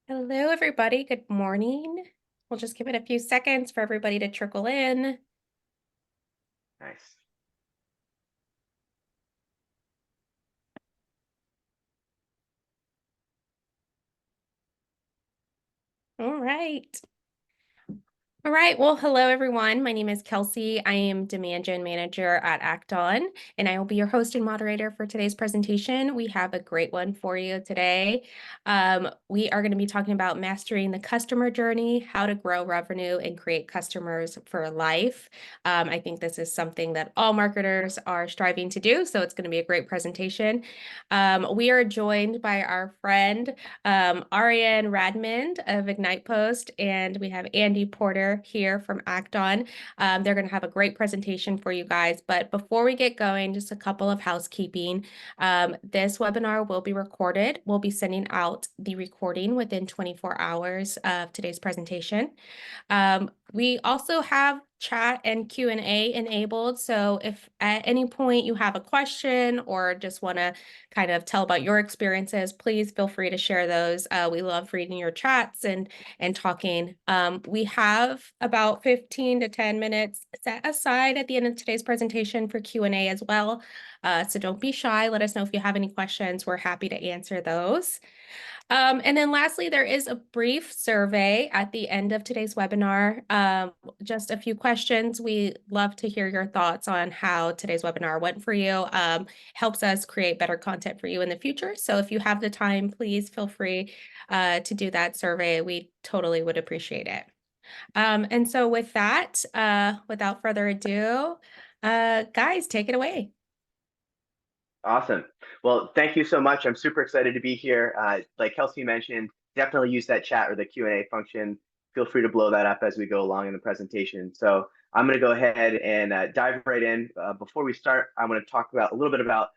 Hello, everybody. Good morning. We'll just give it a few seconds for everybody to trickle in. Nice. All right. All right. Well, hello, everyone. My name is Kelsey. I am Demand Gen Manager at Act On, and I will be your host and moderator for today's presentation. We have a great one for you today. We are going to be talking about mastering the customer journey, how to grow revenue and create customers for life. I think this is something that all marketers are striving to do, so it's going to be a great presentation. We are joined by our friend, Ariane Radmond of Ignite Post, and we have Andy Porter here from Act On. They're going to have a great presentation for you guys. But before we get going, just a couple of housekeeping. This webinar will be recorded. We'll be sending out the recording within 24 hours of today's presentation. We also have chat and Q&A enabled. So if at any point you have a question or just want to kind of tell about your experiences, please feel free to share those. We love reading your chats and talking. We have about 15 to 10 minutes set aside at the end of today's presentation for Q&A as well. So don't be shy. Let us know if you have any questions. We're happy to answer those. And then lastly, there is a brief survey at the end of today's webinar. Just a few questions. We love to hear your thoughts on how today's webinar went for you. Helps us create better content for you in the future. So if you have the time, please feel free to do that survey. We totally would appreciate it. And so with that, without further ado, guys, take it away. Awesome. Well, thank you so much. I'm super excited to be here. Like Kelsey mentioned, definitely use that chat or the Q&A function. Feel free to blow that up as we go along in the presentation. So I'm going to go ahead and dive right in. Before we start, I want to talk about a little bit about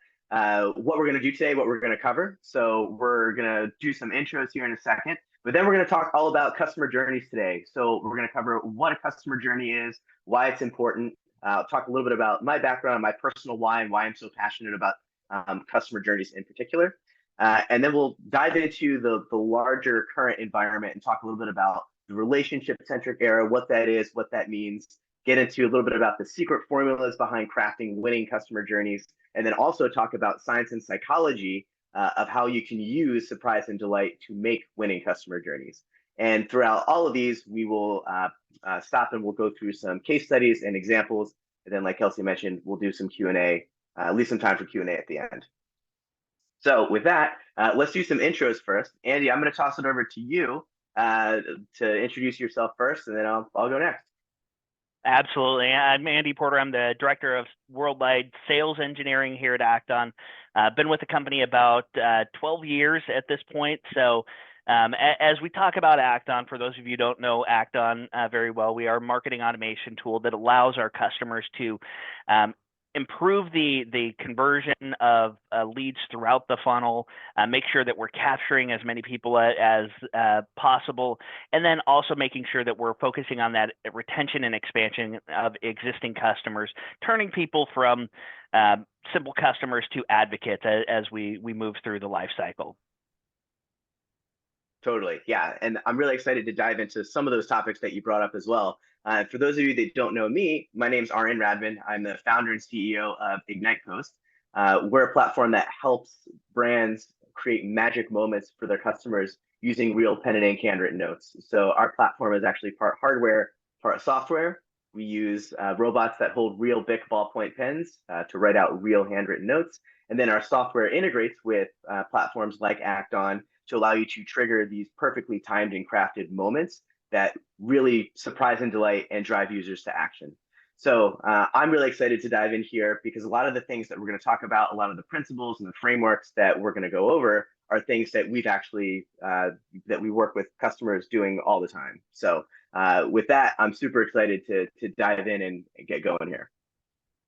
what we're going to do today, what we're going to cover. So we're going to do some intros here in a second, but then we're going to talk all about customer journeys today. So we're going to cover what a customer journey is, why it's important. I'll talk a little bit about my background, my personal why, and why I'm so passionate about customer journeys in particular. And then we'll dive into the larger current environment and talk a little bit about the relationship-centric era, what that is, what that means, get into a little bit about the secret formulas behind crafting winning customer journeys, and then also talk about science and psychology of how you can use surprise and delight to make winning customer journeys. And throughout all of these, we will stop and we'll go through some case studies and examples. And then, like Kelsey mentioned, we'll do some Q&A, leave some time for Q&A at the end. So with that, let's do some intros first. Andy, I'm going to toss it over to you to introduce yourself first, and then I'll go next. Absolutely. I'm Andy Porter. I'm the Director of Worldwide Sales Engineering here at Act On. Been with the company about 12 years at this point. So as we talk about Act On, for those of you who don't know Act On very well, we are a marketing automation tool that allows our customers to improve the conversion of leads throughout the funnel, make sure that we're capturing as many people as possible, and then also making sure that we're focusing on that retention and expansion of existing customers, turning people from simple customers to advocates as we move through the life cycle. Totally. Yeah. And I'm really excited to dive into some of those topics that you brought up as well. For those of you that don't know me, my name's Ariane Radmond. I'm the founder and CEO of Ignite Post. We're a platform that helps brands create magic moments for their customers using real pen and ink handwritten notes. So our platform is actually part hardware, part software. We use robots that hold real Bic ballpoint pens to write out real handwritten notes. And then our software integrates with platforms like Act On to allow you to trigger these perfectly timed and crafted moments that really surprise and delight and drive users to action. So I'm really excited to dive in here because a lot of the things that we're going to talk about, a lot of the principles and the frameworks that we're going to go over are things that we've actually, that we work with customers doing all the time. So with that, I'm super excited to dive in and get going here.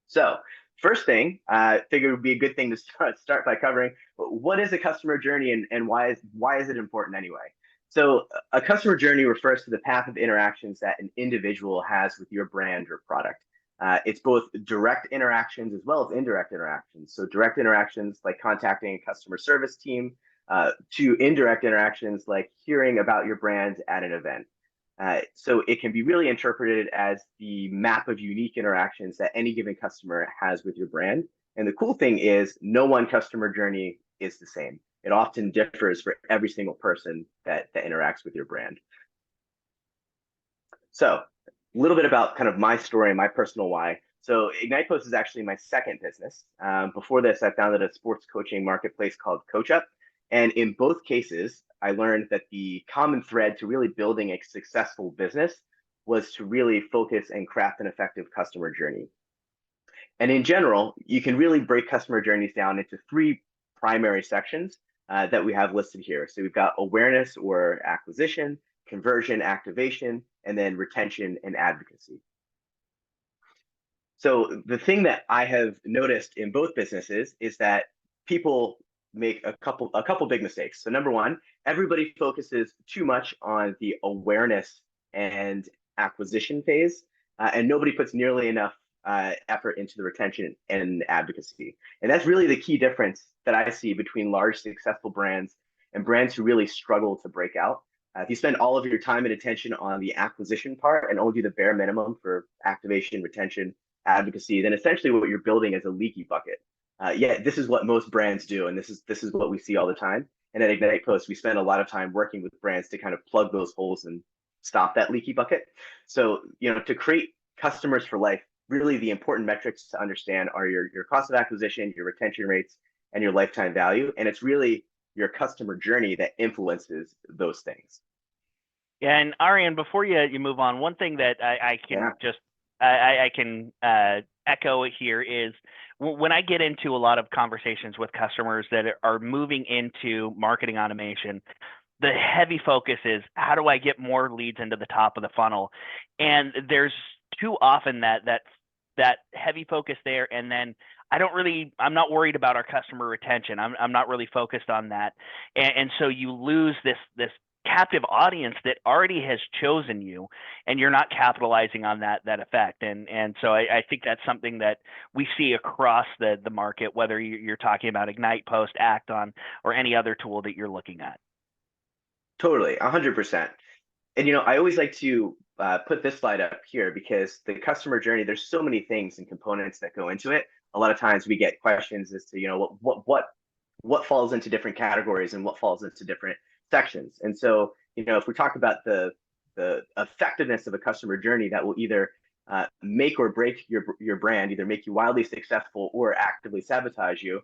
So first thing, I figured it would be a good thing to start by covering what is a customer journey and why is it important anyway? So a customer journey refers to the path of interactions that an individual has with your brand or product. It's both direct interactions as well as indirect interactions. So direct interactions like contacting a customer service team to indirect interactions like hearing about your brand at an event. So it can be really interpreted as the map of unique interactions that any given customer has with your brand. And the cool thing is no one customer journey is the same. It often differs for every single person that interacts with your brand. So a little bit about kind of my story and my personal why. So IgnitePost is actually my second business. Before this, I founded a sports coaching marketplace called CoachUp. And in both cases, I learned that the common thread to really building a successful business was to really focus and craft an effective customer journey. And in general, you can really break customer journeys down into three primary sections that we have listed here. So we've got awareness or acquisition, conversion, activation, and then retention and advocacy. So the thing that I have noticed in both businesses is that people make a couple big mistakes. So number one, everybody focuses too much on the awareness and acquisition phase, and nobody puts nearly enough effort into the retention and advocacy. And that's really the key difference that I see between large successful brands and brands who really struggle to break out. If you spend all of your time and attention on the acquisition part and only do the bare minimum for activation, retention, advocacy, then essentially what you're building is a leaky bucket. Yet this is what most brands do, and this is what we see all the time. And at IgnitePost, we spend a lot of time working with brands to kind of plug those holes and stop that leaky bucket. So, to create customers for life, really the important metrics to understand are your cost of acquisition, your retention rates, and your lifetime value. And it's really your customer journey that influences those things. Yeah, and Arian, before you move on, one thing that I can echo here is when I get into a lot of conversations with customers that are moving into marketing automation, the heavy focus is how do I get more leads into the top of the funnel? And there's too often that heavy focus there, and then I'm not worried about our customer retention. I'm not really focused on that, and so you lose this captive audience that already has chosen you, and you're not capitalizing on that effect. And so I think that's something that we see across the market, whether you're talking about IgnitePost, Acton, or any other tool that you're looking at. Totally, 100%. And I always like to put this slide up here because the customer journey, there's so many things and components that go into it. A lot of times we get questions as to what falls into different categories and what falls into different sections. And so if we talk about the effectiveness of a customer journey, that will either make or break your brand, either make you wildly successful or actively sabotage you.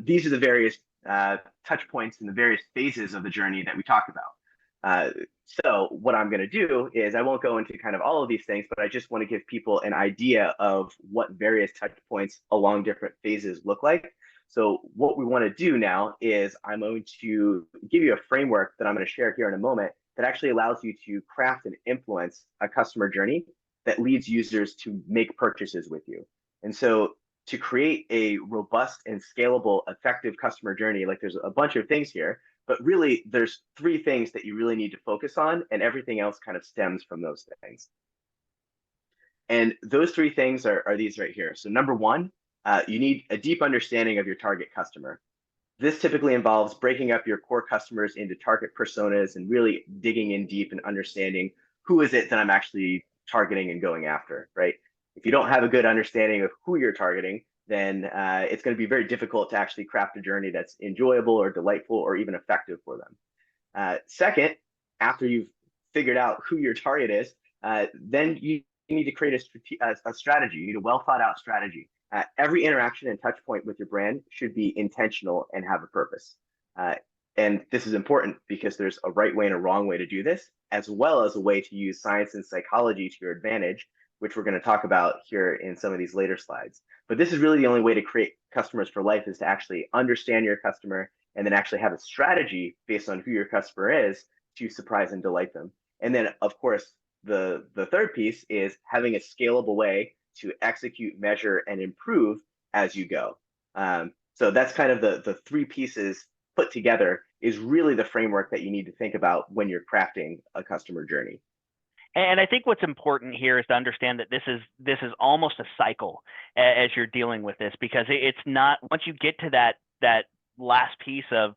These are the various touch points and the various phases of the journey that we talk about. So what I'm going to do is I won't go into kind of all of these things, but I just want to give people an idea of what various touch points along different phases look like. So what we want to do now is I'm going to give you a framework that I'm going to share here in a moment that actually allows you to craft and influence a customer journey that leads users to make purchases with you. And so to create a robust and scalable, effective customer journey, like there's a bunch of things here, but really there's three things that you really need to focus on, and everything else kind of stems from those things. And those three things are these right here. So number one, you need a deep understanding of your target customer. This typically involves breaking up your core customers into target personas and really digging in deep and understanding who is it that I'm actually targeting and going after, right? If you don't have a good understanding of who you're targeting, then it's going to be very difficult to actually craft a journey that's enjoyable or delightful or even effective for them. Second, after you've figured out who your target is, then you need to create a strategy. You need a well thought out strategy. Every interaction and touch point with your brand should be intentional and have a purpose. And this is important because there's a right way and a wrong way to do this, as well as a way to use science and psychology to your advantage, which we're going to talk about here in some of these later slides. But this is really the only way to create customers for life, is to actually understand your customer and then actually have a strategy based on who your customer is to surprise and delight them. And then, of course, the third piece is having a scalable way to execute, measure, and improve as you go. So that's kind of the three pieces put together is really the framework that you need to think about when you're crafting a customer journey. And I think what's important here is to understand that this is almost a cycle as you're dealing with this, because it's not, once you get to that last piece of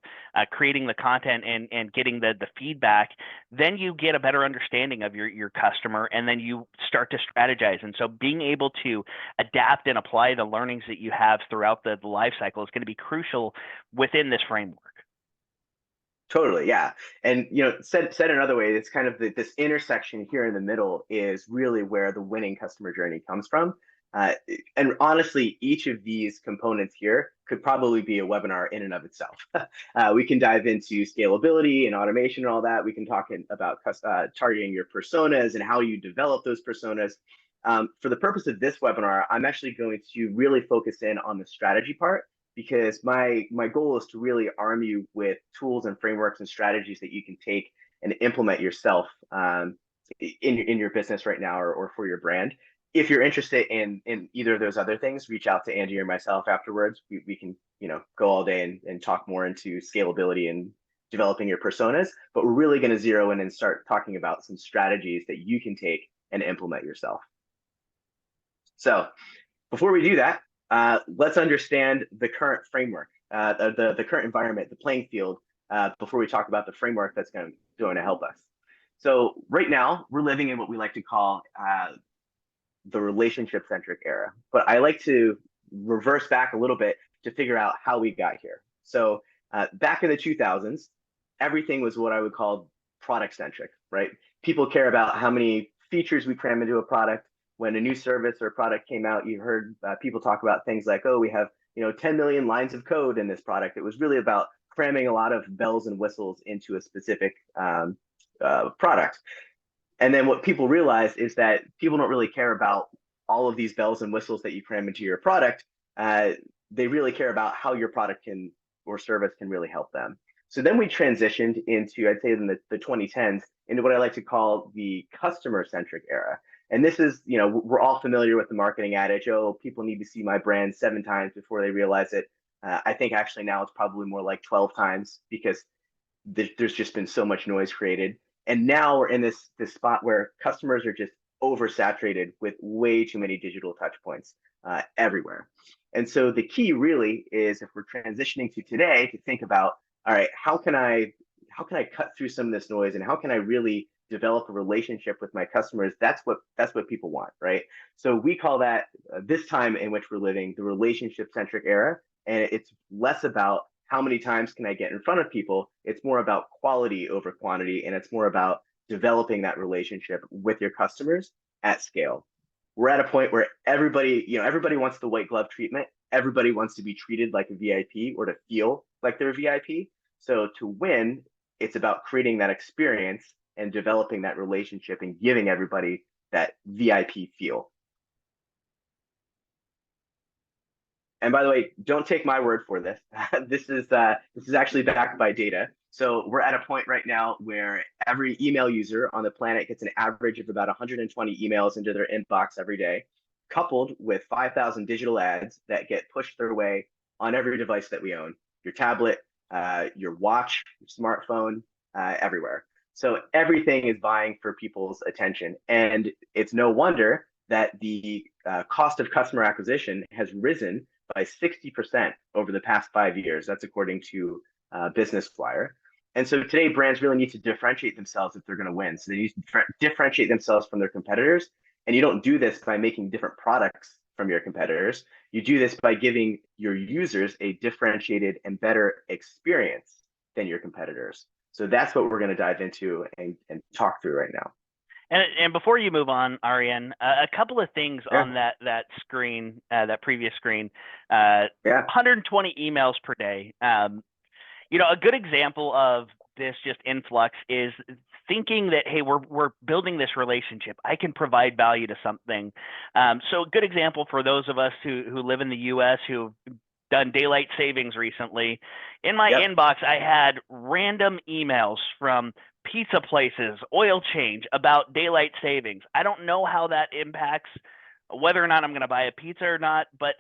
creating the content and getting the feedback, then you get a better understanding of your customer, and then you start to strategize. And so being able to adapt and apply the learnings that you have throughout the life cycle is going to be crucial within this framework. Totally, yeah. And said another way, it's kind of this intersection here in the middle is really where the winning customer journey comes from. And honestly, each of these components here could probably be a webinar in and of itself. We can dive into scalability and automation and all that. We can talk about targeting your personas and how you develop those personas. For the purpose of this webinar, I'm actually going to really focus in on the strategy part, because my goal is to really arm you with tools and frameworks and strategies that you can take and implement yourself in your business right now, or for your brand. If you're interested in either of those other things, reach out to Andy or myself afterwards. We can go all day and talk more into scalability and developing your personas, but we're really going to zero in and start talking about some strategies that you can take and implement yourself. So before we do that, let's understand the current framework, the current environment, the playing field, before we talk about the framework that's going to help us. So right now, we're living in what we like to call the relationship-centric era. But I like to reverse back a little bit to figure out how we got here. So back in the 2000s, everything was what I would call product-centric, right? People care about how many features we cram into a product. When a new service or product came out, you heard people talk about things like, oh, we have 10 million lines of code in this product. It was really about cramming a lot of bells and whistles into a specific product. And then what people realize is that people don't really care about all of these bells and whistles that you cram into your product. They really care about how your product or service can really help them. So then we transitioned into, I'd say in the 2010s, into what I like to call the customer-centric era. And this is, we're all familiar with the marketing adage, oh, people need to see my brand 7 times before they realize it. I think actually now it's probably more like 12 times, because there's just been so much noise created. And now we're in this spot where customers are just oversaturated with way too many digital touch points everywhere. And so the key really is, if we're transitioning to today, to think about, all right, how can I cut through some of this noise, and how can I really develop a relationship with my customers? That's what people want, right? So we call that this time in which we're living, the relationship-centric era. And it's less about how many times can I get in front of people. It's more about quality over quantity, and it's more about developing that relationship with your customers at scale. We're at a point where everybody wants the white glove treatment. Everybody wants to be treated like a VIP, or to feel like they're a VIP. So to win, it's about creating that experience and developing that relationship and giving everybody that VIP feel. And by the way, don't take my word for this. This is actually backed by data. So we're at a point right now where every email user on the planet gets an average of about 120 emails into their inbox every day, coupled with 5,000 digital ads that get pushed their way on every device that we own: your tablet, your watch, your smartphone, everywhere. So everything is vying for people's attention. And it's no wonder that the cost of customer acquisition has risen by 60% over the past 5 years. That's according to Business Flyer. And so today, brands really need to differentiate themselves if they're going to win. So they need to differentiate themselves from their competitors. And you don't do this by making different products from your competitors. You do this by giving your users a differentiated and better experience than your competitors. So that's what we're going to dive into and talk through right now. And before you move on, Arian, a couple of things on that screen, that previous screen. 120 emails per day. A good example of this just influx is thinking that, hey, we're building this relationship. I can provide value to something. So a good example for those of us who live in the U.S. who've done daylight savings recently. In my inbox, I had random emails from pizza places, oil change, about daylight savings. I don't know how that impacts whether or not I'm going to buy a pizza or not, but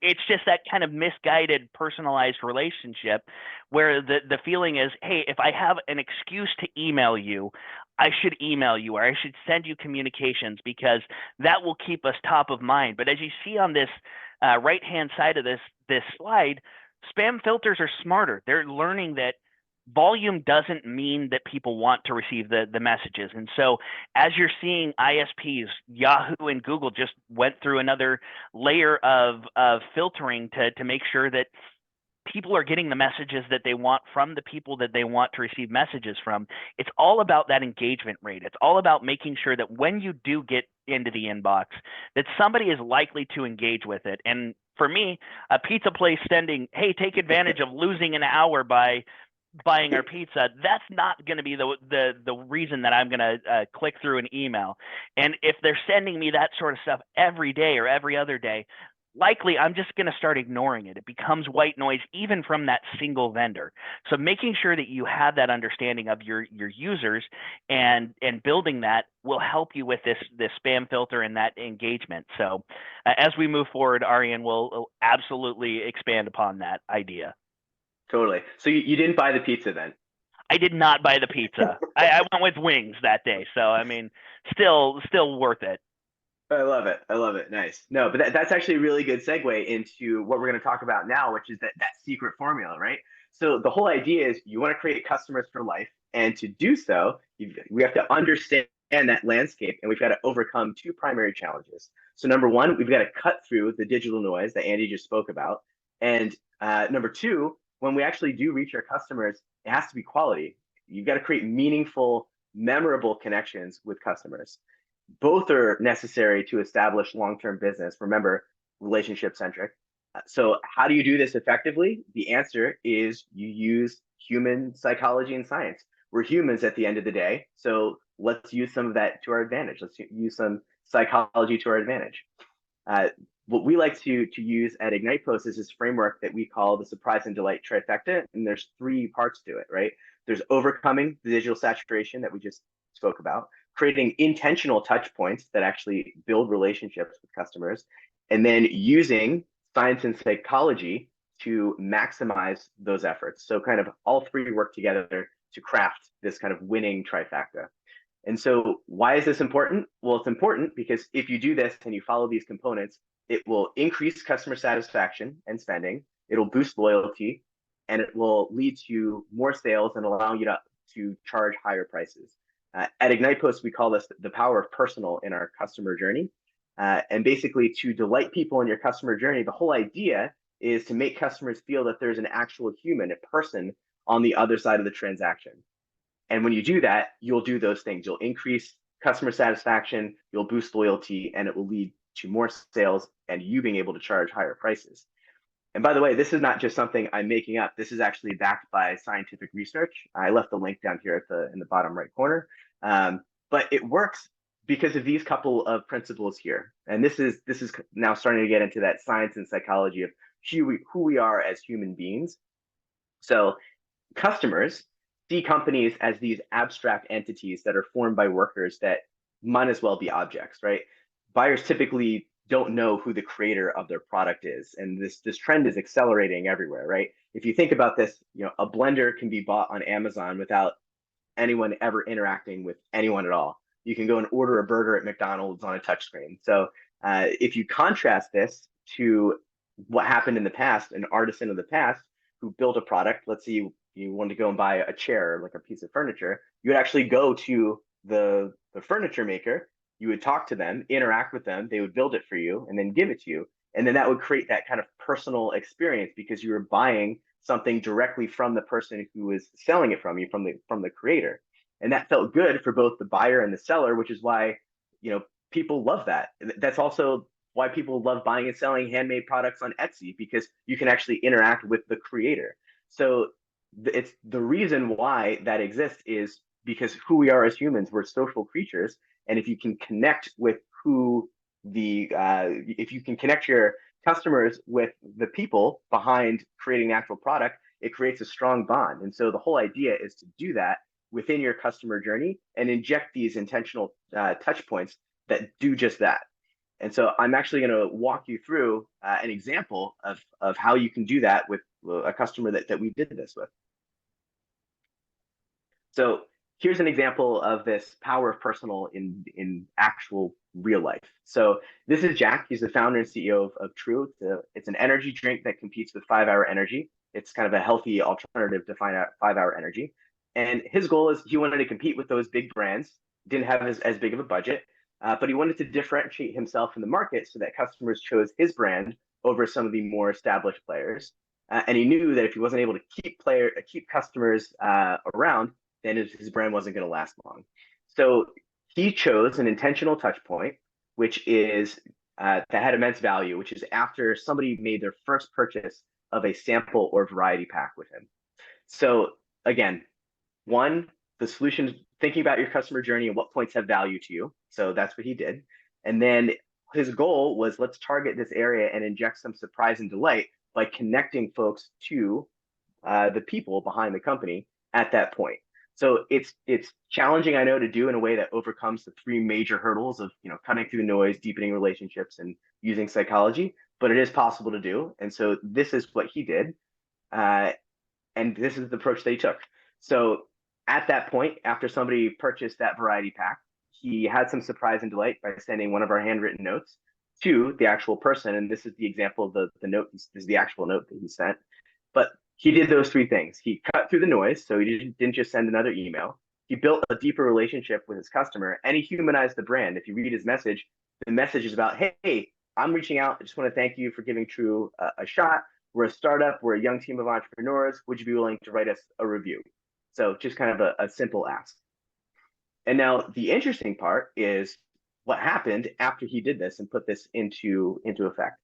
it's just that kind of misguided, personalized relationship where the feeling is, hey, if I have an excuse to email you, I should email you, or I should send you communications, because that will keep us top of mind. But as you see on this right-hand side of this slide, spam filters are smarter. They're learning that volume doesn't mean that people want to receive the messages. And so as you're seeing ISPs, Yahoo and Google just went through another layer of filtering to make sure that people are getting the messages that they want from the people that they want to receive messages from. It's all about that engagement rate. It's all about making sure that when you do get into the inbox, that somebody is likely to engage with it. And for me, a pizza place sending, hey, take advantage of losing an hour by buying our pizza, that's not going to be the reason that I'm going to click through an email. And if they're sending me that sort of stuff every day or every other day, likely I'm just going to start ignoring it. It becomes white noise even from that single vendor. So making sure that you have that understanding of your users and building that will help you with this spam filter and that engagement. So as we move forward, Arian will absolutely expand upon that idea. Totally. So you didn't buy the pizza then? I did not buy the pizza. I went with wings that day. So, I mean, still worth it. I love it. I love it. Nice. No, but that's actually a really good segue into what we're going to talk about now, which is that secret formula, right? So the whole idea is you want to create customers for life. And to do so, we have to understand that landscape, and we've got to overcome two primary challenges. So number one, we've got to cut through the digital noise that Andy just spoke about. And number two, when we actually do reach our customers, it has to be quality. You've got to create meaningful, memorable connections with customers. Both are necessary to establish long-term business. Remember, relationship-centric. So how do you do this effectively? The answer is you use human psychology and science. We're humans at the end of the day, so let's use some of that to our advantage. Let's use some psychology to our advantage. What we like to use at Ignite Post is this framework that we call the surprise and delight trifecta, and there's three parts to it, right? There's overcoming the digital saturation that we just spoke about, creating intentional touch points that actually build relationships with customers, and then using science and psychology to maximize those efforts. So kind of all three work together to craft this kind of winning trifecta. And so why is this important? Well, it's important because if you do this and you follow these components, it will increase customer satisfaction and spending, it'll boost loyalty, and it will lead to more sales and allow you to charge higher prices. At Ignite Post, we call this the power of personal in our customer journey. And basically, to delight people in your customer journey, the whole idea is to make customers feel that there's an actual human, a person on the other side of the transaction. And when you do that, you'll do those things. You'll increase customer satisfaction, you'll boost loyalty, and it will lead to more sales and you being able to charge higher prices. And by the way, this is not just something I'm making up. This is actually backed by scientific research. I left the link down here in the bottom right corner. But it works because of these couple of principles here. And this is now starting to get into that science and psychology of who we are as human beings. So customers see companies as these abstract entities that are formed by workers that might as well be objects, right? Buyers typically don't know who the creator of their product is. And this trend is accelerating everywhere, right? If you think about this, a blender can be bought on Amazon without anyone ever interacting with anyone at all. You can go and order a burger at McDonald's on a touchscreen. So if you contrast this to what happened in the past, an artisan of the past who built a product, let's say you wanted to go and buy a chair, like a piece of furniture, you would actually go to the furniture maker, you would talk to them, interact with them, they would build it for you and then give it to you. And then that would create that kind of personal experience because you were buying something directly from the person who was selling it from you, from the creator. And that felt good for both the buyer and the seller, which is why, people love that. That's also why people love buying and selling handmade products on Etsy, because you can actually interact with the creator. So it's the reason why that exists is because who we are as humans, we're social creatures. And if you can connect with if you can connect your customers with the people behind creating the actual product, it creates a strong bond. And so the whole idea is to do that within your customer journey and inject these intentional touch points that do just that. And so I'm actually going to walk you through an example of how you can do that with a customer that we did this with. So here's an example of this power of personal in actual real life. So this is Jack. He's the founder and CEO of True. It's an energy drink that competes with 5-Hour Energy. It's kind of a healthy alternative to 5-Hour Energy. And his goal is he wanted to compete with those big brands, didn't have as big of a budget, but he wanted to differentiate himself in the market so that customers chose his brand over some of the more established players. And he knew that if he wasn't able to keep customers around, then his brand wasn't going to last long. So he chose an intentional touch point, which is that had immense value, which is after somebody made their first purchase of a sample or variety pack with him. So again, one, the solution, thinking about your customer journey and what points have value to you. So that's what he did. And then his goal was, let's target this area and inject some surprise and delight by connecting folks to the people behind the company at that point. So it's challenging, I know, to do in a way that overcomes the 3 major hurdles of cutting through the noise, deepening relationships, and using psychology. But it is possible to do, and so this is what he did, and this is the approach they took. So at that point, after somebody purchased that variety pack, he had some surprise and delight by sending one of our handwritten notes to the actual person, and this is the example of the note. This is the actual note that he sent, but he did those 3 things. He cut through the noise, so he didn't just send another email. He built a deeper relationship with his customer, and he humanized the brand. If you read his message, the message is about, hey, I'm reaching out. I just want to thank you for giving True a shot. We're a startup. We're a young team of entrepreneurs. Would you be willing to write us a review? So just kind of a simple ask. And now the interesting part is what happened after he did this and put this into effect.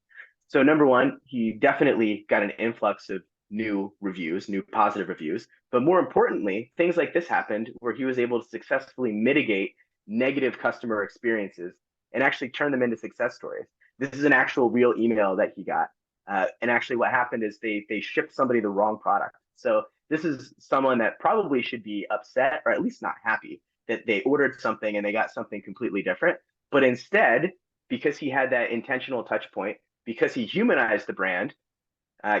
So number one, he definitely got an influx of new reviews, new positive reviews. But more importantly, things like this happened where he was able to successfully mitigate negative customer experiences and actually turn them into success stories. This is an actual real email that he got. And actually what happened is they shipped somebody the wrong product. So this is someone that probably should be upset or at least not happy that they ordered something and they got something completely different. But instead, because he had that intentional touch point, because he humanized the brand,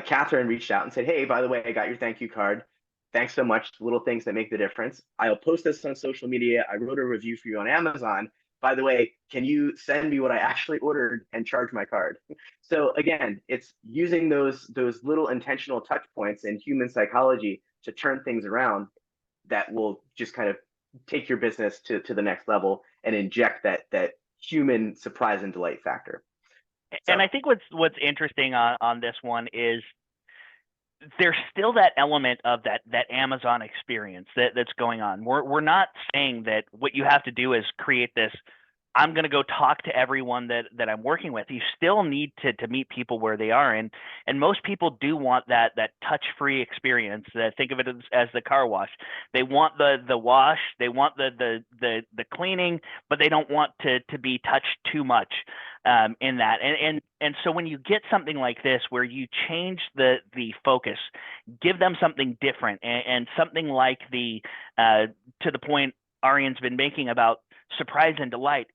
Catherine reached out and said, hey, by the way, I got your thank you card. Thanks so much. Little things that make the difference. I'll post this on social media. I wrote a review for you on Amazon. By the way, can you send me what I actually ordered and charge my card? So again, it's using those little intentional touch points and human psychology to turn things around that will just kind of take your business to the next level and inject that human surprise and delight factor. And I think what's interesting on this one is there's still that element of that Amazon experience that's going on. We're not saying that what you have to do is create this, I'm going to go talk to everyone that I'm working with. You still need to meet people where they are. And most people do want that touch-free experience. Think of it as the car wash. They want the wash, they want the cleaning, but they don't want to be touched too much in that. And so when you get something like this where you change the focus, give them something different and something like to the point Arian's been making about surprise and delight,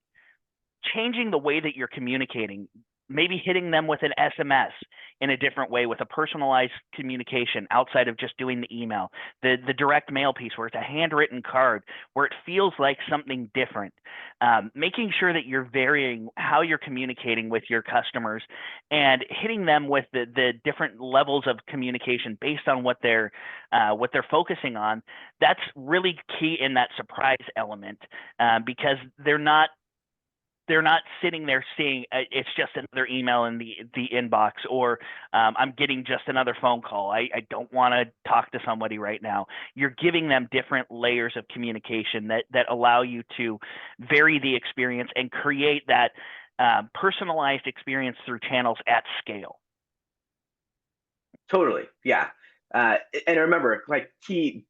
changing the way that you're communicating, maybe hitting them with an SMS in a different way with a personalized communication outside of just doing the email, the direct mail piece where it's a handwritten card, where it feels like something different, making sure that you're varying how you're communicating with your customers and hitting them with the different levels of communication based on what they're focusing on. That's really key in that surprise element because they're not sitting there seeing it's just another email in the inbox, or I'm getting just another phone call. I don't want to talk to somebody right now. You're giving them different layers of communication that allow you to vary the experience and create that personalized experience through channels at scale. Totally, yeah. And remember, like key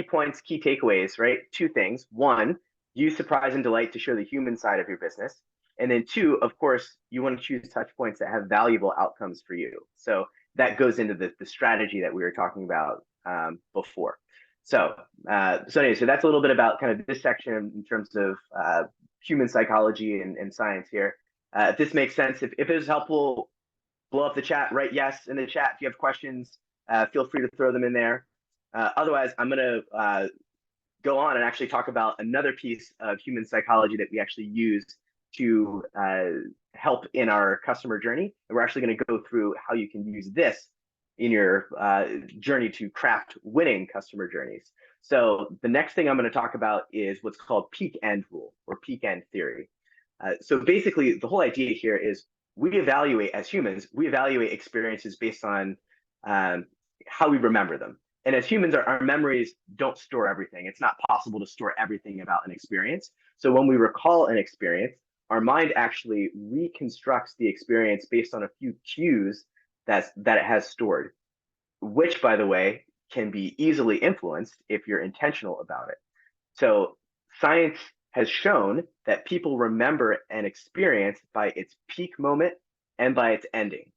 points, key takeaways, right? 2 things. 1, use surprise and delight to show the human side of your business. And then 2, of course, you want to choose touch points that have valuable outcomes for you. So that goes into the strategy that we were talking about before. So anyway, so that's a little bit about kind of this section in terms of human psychology and science here. If this makes sense, if it was helpful, blow up the chat, write yes in the chat. If you have questions, feel free to throw them in there. Otherwise, I'm going to go on and actually talk about another piece of human psychology that we actually use to help in our customer journey. And we're actually going to go through how you can use this in your journey to craft winning customer journeys. So the next thing I'm going to talk about is what's called peak end rule or peak end theory. So basically, the whole idea here is we evaluate, as humans, we evaluate experiences based on how we remember them. And as humans, our memories don't store everything. It's not possible to store everything about an experience. So when we recall an experience, our mind actually reconstructs the experience based on a few cues that it has stored, which, by the way, can be easily influenced if you're intentional about it. So science has shown that people remember an experience by its peak moment and by its ending.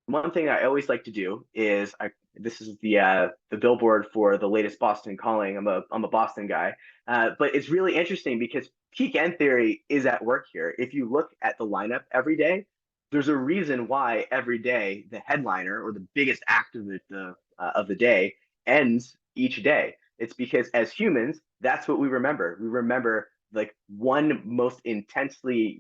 One thing I always like to do is this is the billboard for the latest Boston Calling. I'm a Boston guy, but it's really interesting because peak end theory is at work here. If you look at the lineup every day, there's a reason why every day the headliner or the biggest act of the day ends each day. It's because as humans, that's what we remember. We remember like one most intensely,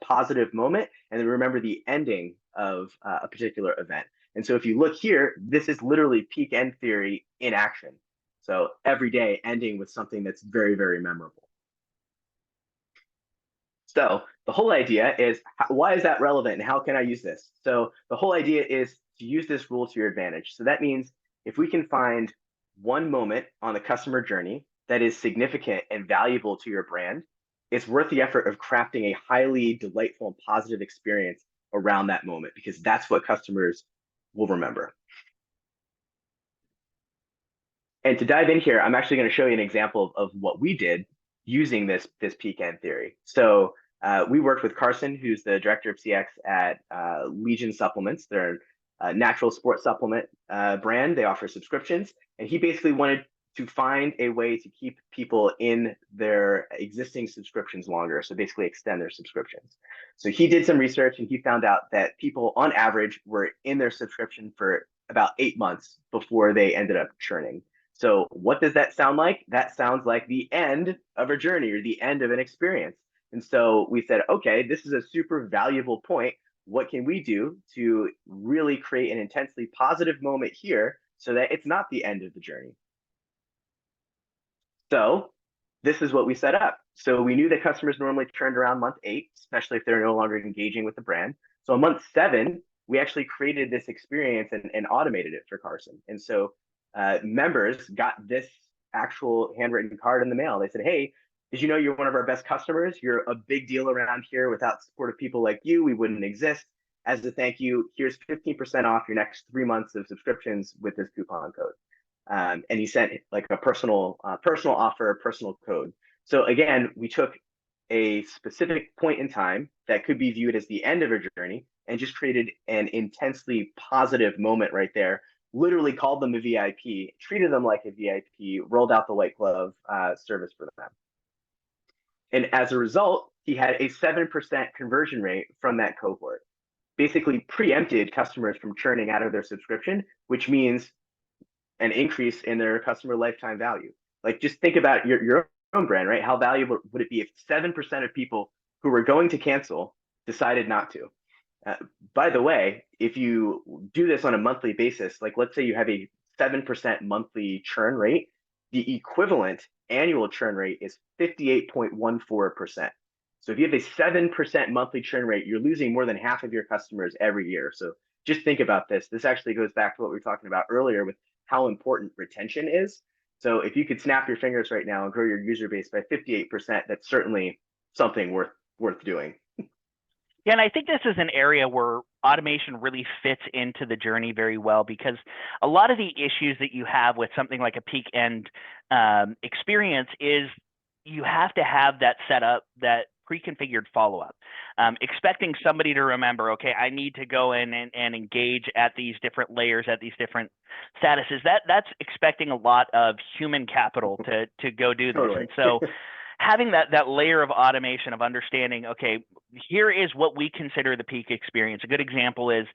positive moment, and then remember the ending of a particular event. And so if you look here, this is literally peak end theory in action. So every day ending with something that's very, very memorable. So the whole idea is, why is that relevant and how can I use this? So the whole idea is to use this rule to your advantage. So that means if we can find one moment on the customer journey that is significant and valuable to your brand, it's worth the effort of crafting a highly delightful and positive experience around that moment, because that's what customers will remember. And to dive in here, I'm actually going to show you an example of what we did using this peak end theory. So we worked with Carson, who's the director of CX at Legion Supplements. They're a natural sports supplement brand. They offer subscriptions. And he basically wanted to find a way to keep people in their existing subscriptions longer. So basically extend their subscriptions. So he did some research and he found out that people on average were in their subscription for about 8 months before they ended up churning. So what does that sound like? That sounds like the end of a journey or the end of an experience. And so we said, okay, this is a super valuable point. What can we do to really create an intensely positive moment here so that it's not the end of the journey? So this is what we set up. So we knew that customers normally churned around month 8, especially if they're no longer engaging with the brand. So on month 7, we actually created this experience and automated it for Carson. And so members got this actual handwritten card in the mail. They said, hey, did you know you're one of our best customers? You're a big deal around here. Without supportive people like you, we wouldn't exist. As a thank you, here's 15% off your next 3 months of subscriptions with this coupon code. And he sent like a personal offer, personal code. So again, we took a specific point in time that could be viewed as the end of a journey and just created an intensely positive moment right there. Literally called them a VIP, treated them like a VIP, rolled out the white glove service for them. And as a result, he had a 7% conversion rate from that cohort. Basically preempted customers from churning out of their subscription, which means an increase in their customer lifetime value. Like just think about your own brand, right? How valuable would it be if 7% of people who were going to cancel decided not to? By the way, if you do this on a monthly basis, like let's say you have a 7% monthly churn rate, the equivalent annual churn rate is 58.14%. So if you have a 7% monthly churn rate, you're losing more than half of your customers every year. So just think about this. This actually goes back to what we were talking about earlier with how important retention is. So if you could snap your fingers right now and grow your user base by 58%, that's certainly something worth doing. Yeah, and I think this is an area where automation really fits into the journey very well, because a lot of the issues that you have with something like a peak end experience is you have to have that set up, that pre-configured follow-up, expecting somebody to remember, okay, I need to go in and engage at these different layers, at these different statuses. That's expecting a lot of human capital to go do this. Totally. And so having that layer of automation of understanding, okay, here is what we consider the peak experience. A good example is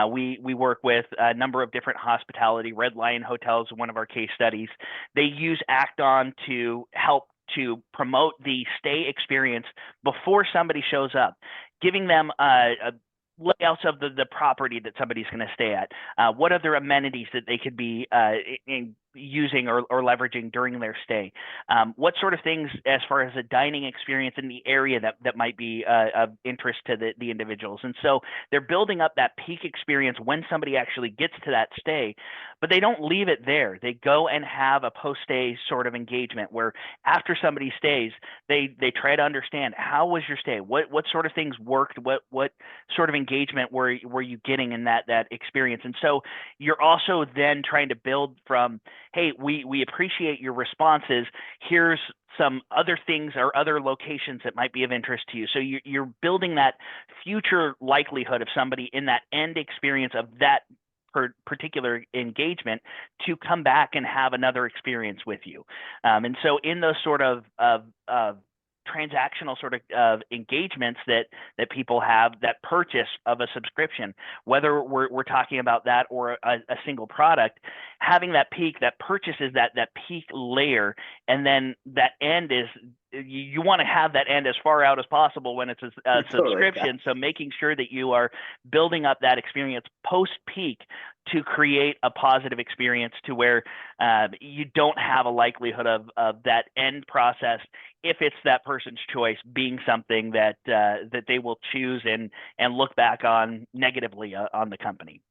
we work with a number of different hospitality. Red Lion Hotels, one of our case studies. They use Act-On to help to promote the stay experience before somebody shows up, giving them a layouts of the property that somebody's going to stay at, what other amenities that they could be using or leveraging during their stay, what sort of things as far as a dining experience in the area that might be of interest to the individuals. And so they're building up that peak experience when somebody actually gets to that stay, but they don't leave it there. They go and have a post-stay sort of engagement where after somebody stays, they try to understand, how was your stay? What sort of things worked? What sort of engagement were you getting in that experience? And so you're also then trying to build from, hey, we appreciate your responses. Here's some other things or other locations that might be of interest to you. So you're building that future likelihood of somebody in that end experience of that particular engagement to come back and have another experience with you. And so in those sort of transactional sort of engagements that people have, that purchase of a subscription, whether we're talking about that or a single product, having that peak, that purchase is that peak layer, and then that end is, you want to have that end as far out as possible when it's a subscription. So making sure that you are building up that experience post peak to create a positive experience to where you don't have a likelihood of that end process, if it's that person's choice, being something that they will choose and look back on negatively on the company.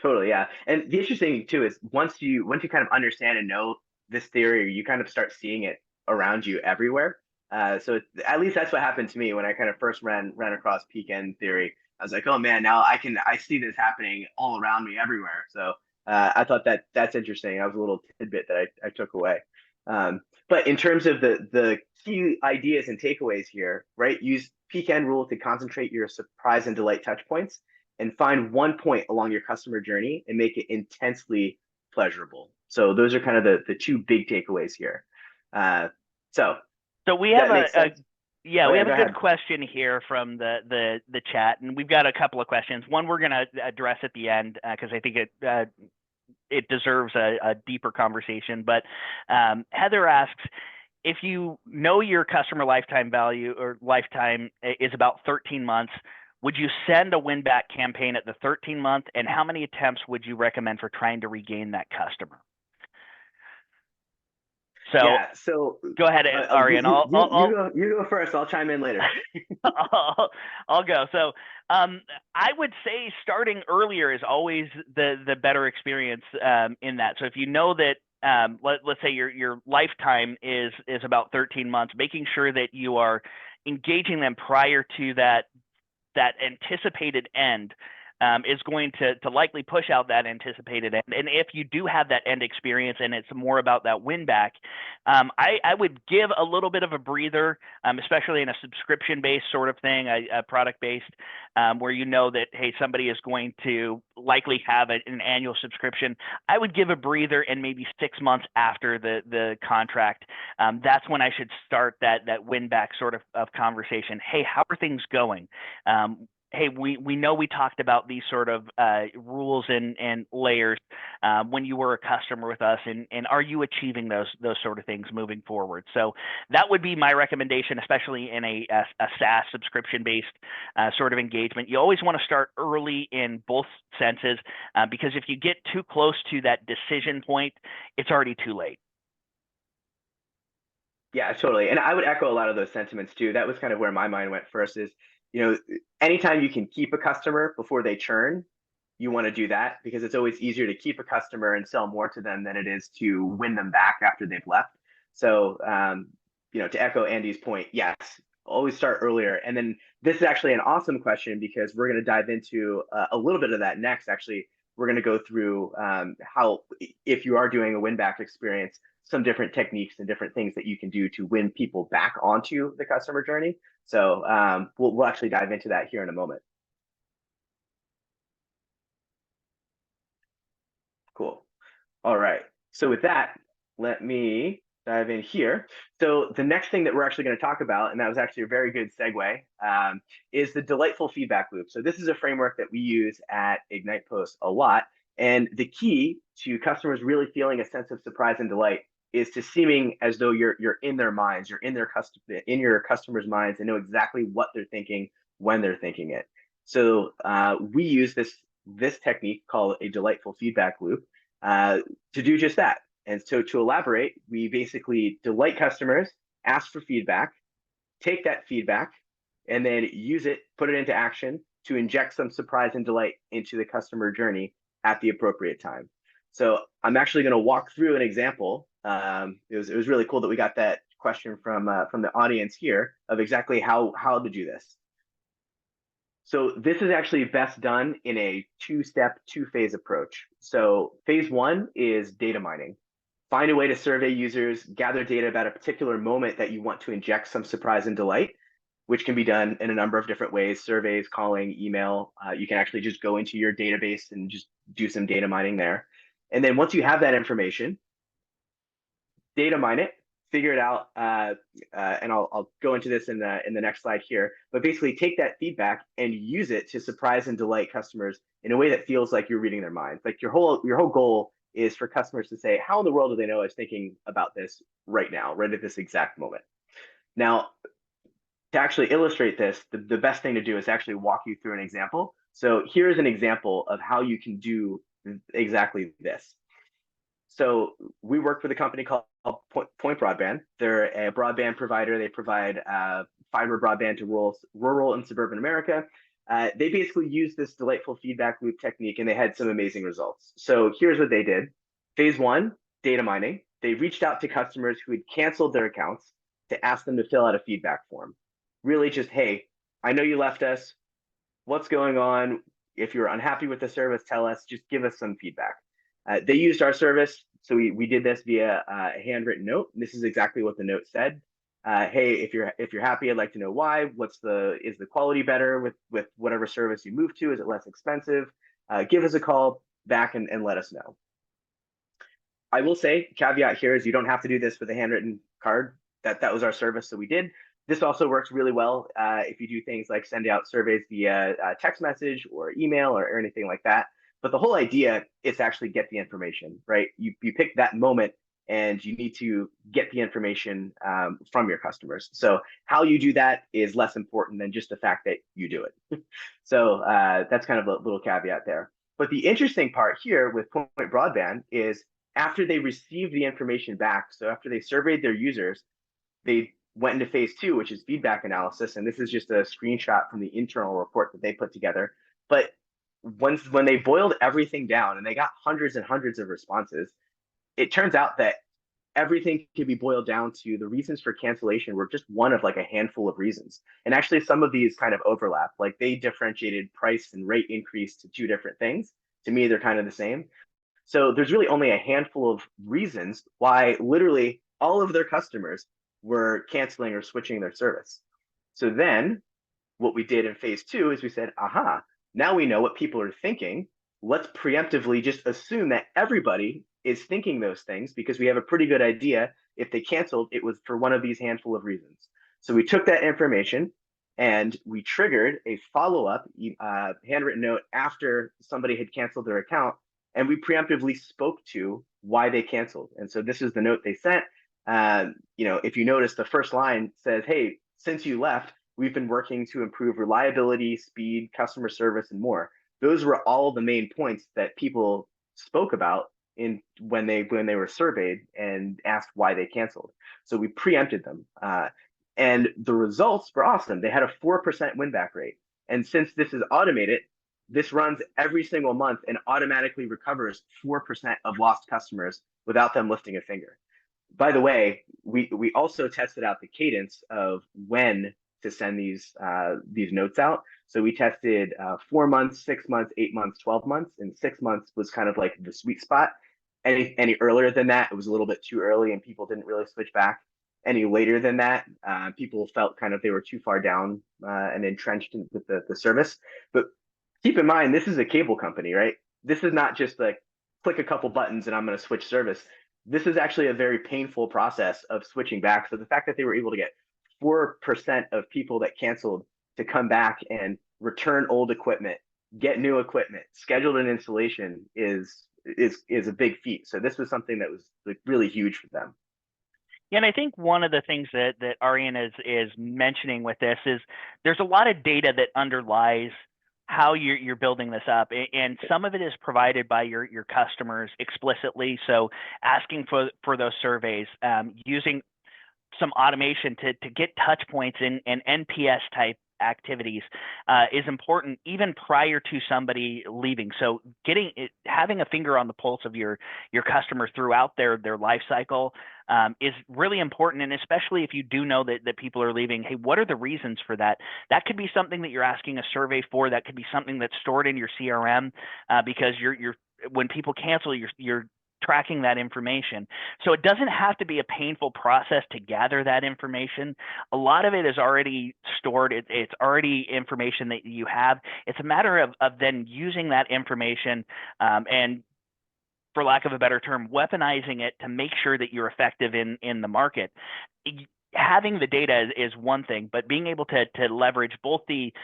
Totally, yeah. And the interesting thing too is once you kind of understand and know this theory, you kind of start seeing it around you everywhere. So at least that's what happened to me when I kind of first ran across peak end theory. I was like, oh man, now I see this happening all around me everywhere. So I thought that's interesting. That was a little tidbit that I took away. But in terms of the key ideas and takeaways here, right? Use peak end rule to concentrate your surprise and delight touch points, and find one point along your customer journey and make it intensely pleasurable. So those are kind of the two big takeaways here. So we have a good question here from the chat, and we've got a couple of questions. One we're going to address at the end because I think it deserves a deeper conversation. But Heather asks, if you know your customer lifetime value or lifetime is about 13 months, would you send a win-back campaign at the 13-month, and how many attempts would you recommend for trying to regain that customer? So go ahead, Arian. You go first. I'll chime in later. I'll go. So I would say starting earlier is always the better experience in that. So if you know that let's say your lifetime is about 13 months, making sure that you are engaging them prior to that anticipated end is going to likely push out that anticipated end. And if you do have that end experience and it's more about that win back, I would give a little bit of a breather, especially in a subscription-based sort of thing, a product-based, where you know that, hey, somebody is going to likely have an annual subscription. I would give a breather, and maybe 6 months after the contract, that's when I should start that win back sort of conversation. Hey, how are things going? Hey, we know we talked about these sort of rules and layers when you were a customer with us, and are you achieving those sort of things moving forward? So that would be my recommendation, especially in a SaaS subscription-based sort of engagement. You always want to start early in both senses because if you get too close to that decision point, it's already too late. Yeah, totally. And I would echo a lot of those sentiments too. That was kind of where my mind went first is, anytime you can keep a customer before they churn, you want to do that because it's always easier to keep a customer and sell more to them than it is to win them back after they've left. So, to echo Andy's point, yes, always start earlier. And then this is actually an awesome question because we're going to dive into a little bit of that next. Actually, we're going to go through how, if you are doing a win back experience, some different techniques and different things that you can do to win people back onto the customer journey. So we'll actually dive into that here in a moment. Cool. All right. So with that, let me dive in here. So the next thing that we're actually going to talk about, and that was actually a very good segue, is the delightful feedback loop. So this is a framework that we use at Ignite Post a lot. And the key to customers really feeling a sense of surprise and delight is to seeming as though you're in their minds, you're in your customers' minds, and know exactly what they're thinking when they're thinking it. So we use this technique called a delightful feedback loop to do just that. And so to elaborate, we basically delight customers, ask for feedback, take that feedback, and then use it, put it into action to inject some surprise and delight into the customer journey at the appropriate time. So I'm actually going to walk through an example. It was really cool that we got that question from the audience here of exactly how to do this. So this is actually best done in a two-step, two-phase approach. So phase one is data mining. Find a way to survey users, gather data about a particular moment that you want to inject some surprise and delight, which can be done in a number of different ways: surveys, calling, email. You can actually just go into your database and just do some data mining there. And then once you have that information, data mine it, figure it out, and I'll go into this in the next slide here. But basically, take that feedback and use it to surprise and delight customers in a way that feels like you're reading their minds. Like your whole goal is for customers to say, "How in the world do they know I was thinking about this right now, right at this exact moment?" Now, to actually illustrate this, the best thing to do is actually walk you through an example. So here's an example of how you can do exactly this. So we work with a company called Point Broadband. They're a broadband provider. They provide fiber broadband to rural and suburban America. They basically use this delightful feedback loop technique, and they had some amazing results. So here's what they did. Phase one, data mining. They reached out to customers who had canceled their accounts to ask them to fill out a feedback form. Really just, hey, I know you left us. What's going on? If you're unhappy with the service, tell us. Just give us some feedback. They used our service, so we did this via a handwritten note. And this is exactly what the note said. Hey, if you're happy, I'd like to know why. Is the quality better with whatever service you move to? Is it less expensive? Give us a call back and let us know. I will say, caveat here is you don't have to do this with a handwritten card. That was our service, so we did. This also works really well if you do things like send out surveys via text message or email or anything like that. But the whole idea is to actually get the information, right? You pick that moment and you need to get the information from your customers. So how you do that is less important than just the fact that you do it. So that's kind of a little caveat there. But the interesting part here with Point Broadband is after they received the information back, so after they surveyed their users, they went into phase two, which is feedback analysis. And this is just a screenshot from the internal report that they put together. But when they boiled everything down and they got hundreds and hundreds of responses, it turns out that everything can be boiled down to the reasons for cancellation were just one of like a handful of reasons. And actually some of these kind of overlap. Like they differentiated price and rate increase to two different things. To me, they're kind of the same. So there's really only a handful of reasons why literally all of their customers were canceling or switching their service. So then what we did in phase two is we said, aha, now we know what people are thinking. Let's preemptively just assume that everybody is thinking those things because we have a pretty good idea if they canceled, it was for one of these handful of reasons. So we took that information and we triggered a follow-up handwritten note after somebody had canceled their account, and we preemptively spoke to why they canceled. And so this is the note they sent. If you notice, the first line says, hey, since you left, we've been working to improve reliability, speed, customer service, and more. Those were all the main points that people spoke about when they were surveyed and asked why they canceled. So we preempted them. And the results were awesome. They had a 4% win back rate. And since this is automated, this runs every single month and automatically recovers 4% of lost customers without them lifting a finger. By the way, we also tested out the cadence of when to send these notes out. So we tested 4 months, 6 months, 8 months, 12 months, and 6 months was kind of like the sweet spot. Any earlier than that, it was a little bit too early and people didn't really switch back. Any later than that, people felt kind of they were too far down and entrenched with the service. But keep in mind, this is a cable company, right? This is not just like click a couple buttons and I'm going to switch service. This is actually a very painful process of switching back. So the fact that they were able to get 4% of people that canceled to come back and return old equipment, get new equipment, scheduled an installation is a big feat. So this was something that was like really huge for them. Yeah, and I think one of the things that Arian is mentioning with this is there's a lot of data that underlies how you're building this up, and some of it is provided by your customers explicitly. So asking for those surveys, using some automation to get touch points and NPS type activities is important even prior to somebody leaving. So having a finger on the pulse of your customers throughout their life cycle is really important. And especially if you do know that people are leaving, hey, what are the reasons for that? That could be something that you're asking a survey for. That could be something that's stored in your CRM because you're when people cancel, you're tracking that information. So it doesn't have to be a painful process to gather that information. A lot of it is already stored. It's already information that you have. It's a matter of then using that information and, for lack of a better term, weaponizing it to make sure that you're effective in the market. Having the data is one thing, but being able to leverage both the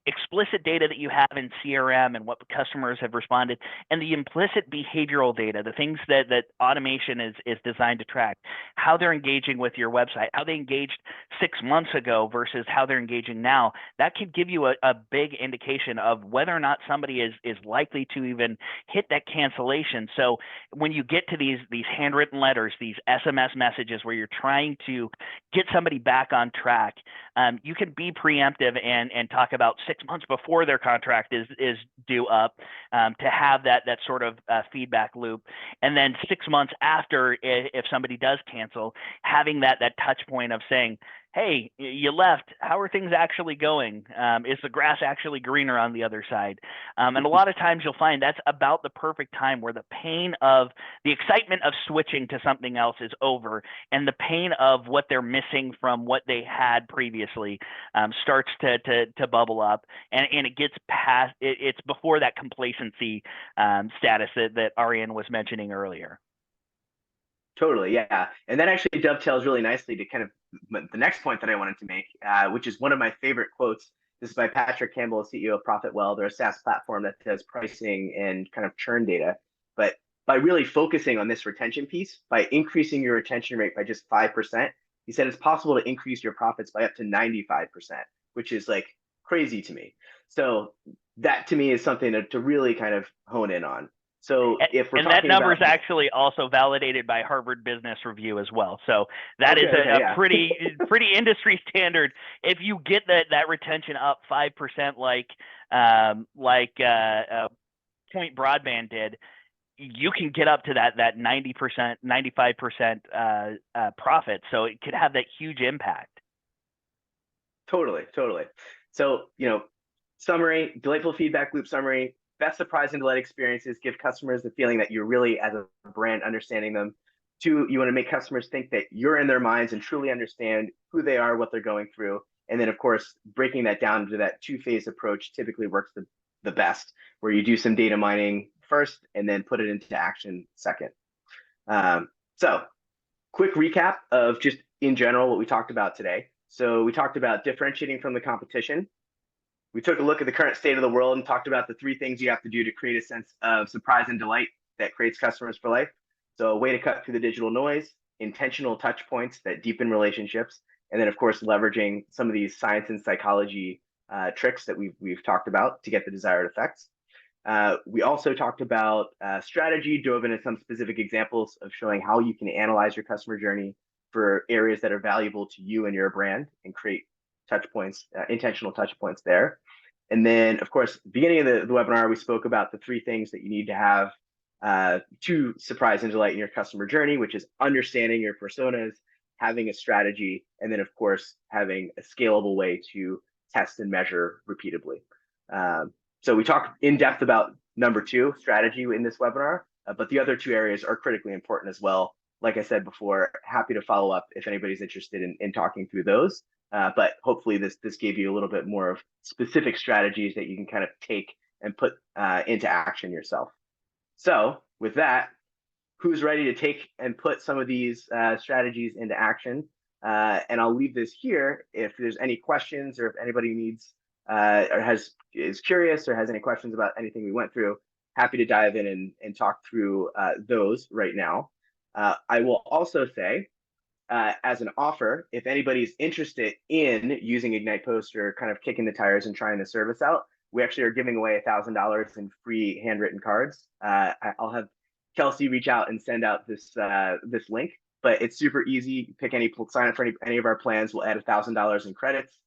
explicit data that you have in CRM and what customers have responded, and the implicit behavioral data, the things that automation is designed to track, how they're engaging with your website, how they engaged 6 months ago versus how they're engaging now. That could give you a big indication of whether or not somebody is likely to even hit that cancellation. So when you get to these handwritten letters, these SMS messages where you're trying to get somebody back on track, you can be preemptive and talk about 6 months before their contract is due up, to have that sort of feedback loop. And then 6 months after, if somebody does cancel, having that touch point of saying, hey, you left. How are things actually going? Is the grass actually greener on the other side? And a lot of times you'll find that's about the perfect time where the pain of the excitement of switching to something else is over, and the pain of what they're missing from what they had previously starts to bubble up, and it gets past. It's before that complacency status that Arian was mentioning earlier. Totally, yeah. And that actually dovetails really nicely to kind of the next point that I wanted to make, which is one of my favorite quotes. This is by Patrick Campbell, CEO of Profitwell. They're a SaaS platform that does pricing and kind of churn data. But by really focusing on this retention piece, by increasing your retention rate by just 5%, he said it's possible to increase your profits by up to 95%, which is like crazy to me. So that to me is something to really kind of hone in on. So if we're and talking that number is about, actually also validated by Harvard Business Review as well. So that is yeah. pretty industry standard. If you get that retention up 5%, like Point Broadband did, you can get up to that 90%, 95% profit. So it could have that huge impact. Totally. So, summary, delightful feedback loop summary. Best surprise and delight experiences give customers the feeling that you're really, as a brand, understanding them. 2, you want to make customers think that you're in their minds and truly understand who they are, what they're going through. And then, of course, breaking that down to that 2-phase approach typically works the best, where you do some data mining first and then put it into action second. So quick recap of just in general what we talked about today. So we talked about differentiating from the competition. We took a look at the current state of the world and talked about the 3 things you have to do to create a sense of surprise and delight that creates customers for life. So a way to cut through the digital noise, intentional touch points that deepen relationships, and then, of course, leveraging some of these science and psychology tricks that we've talked about to get the desired effects. We also talked about strategy, dove into some specific examples of showing how you can analyze your customer journey for areas that are valuable to you and your brand and create touch points, intentional touch points there. And then, of course, beginning of the webinar, we spoke about the 3 things that you need to have to surprise and delight in your customer journey, which is understanding your personas, having a strategy, and then, of course, having a scalable way to test and measure repeatedly. So we talked in depth about number 2, strategy, in this webinar, but the other 2 areas are critically important as well. Like I said before, happy to follow up if anybody's interested in talking through those. But hopefully this gave you a little bit more of specific strategies that you can kind of take and put into action yourself. So with that, who's ready to take and put some of these strategies into action? And I'll leave this here. If there's any questions, or if anybody needs or is curious or has any questions about anything we went through, happy to dive in and talk through those right now. I will also say, as an offer, if anybody's interested in using Ignite Post or kind of kicking the tires and trying the service out, we actually are giving away $1,000 in free handwritten cards. I'll have Kelsey reach out and send out this link, but it's super easy. Pick sign up for any of our plans. We'll add $1,000 in credits,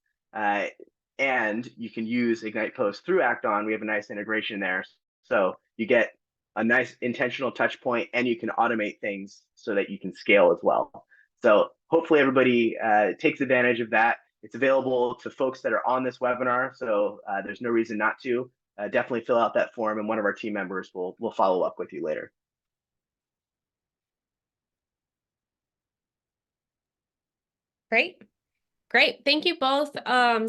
and you can use Ignite Post through Act On. We have a nice integration there, so you get a nice intentional touch point, and you can automate things so that you can scale as well. So hopefully everybody takes advantage of that. It's available to folks that are on this webinar, so there's no reason not to. Definitely fill out that form, and one of our team members will follow up with you later. Great. Great. Thank you both.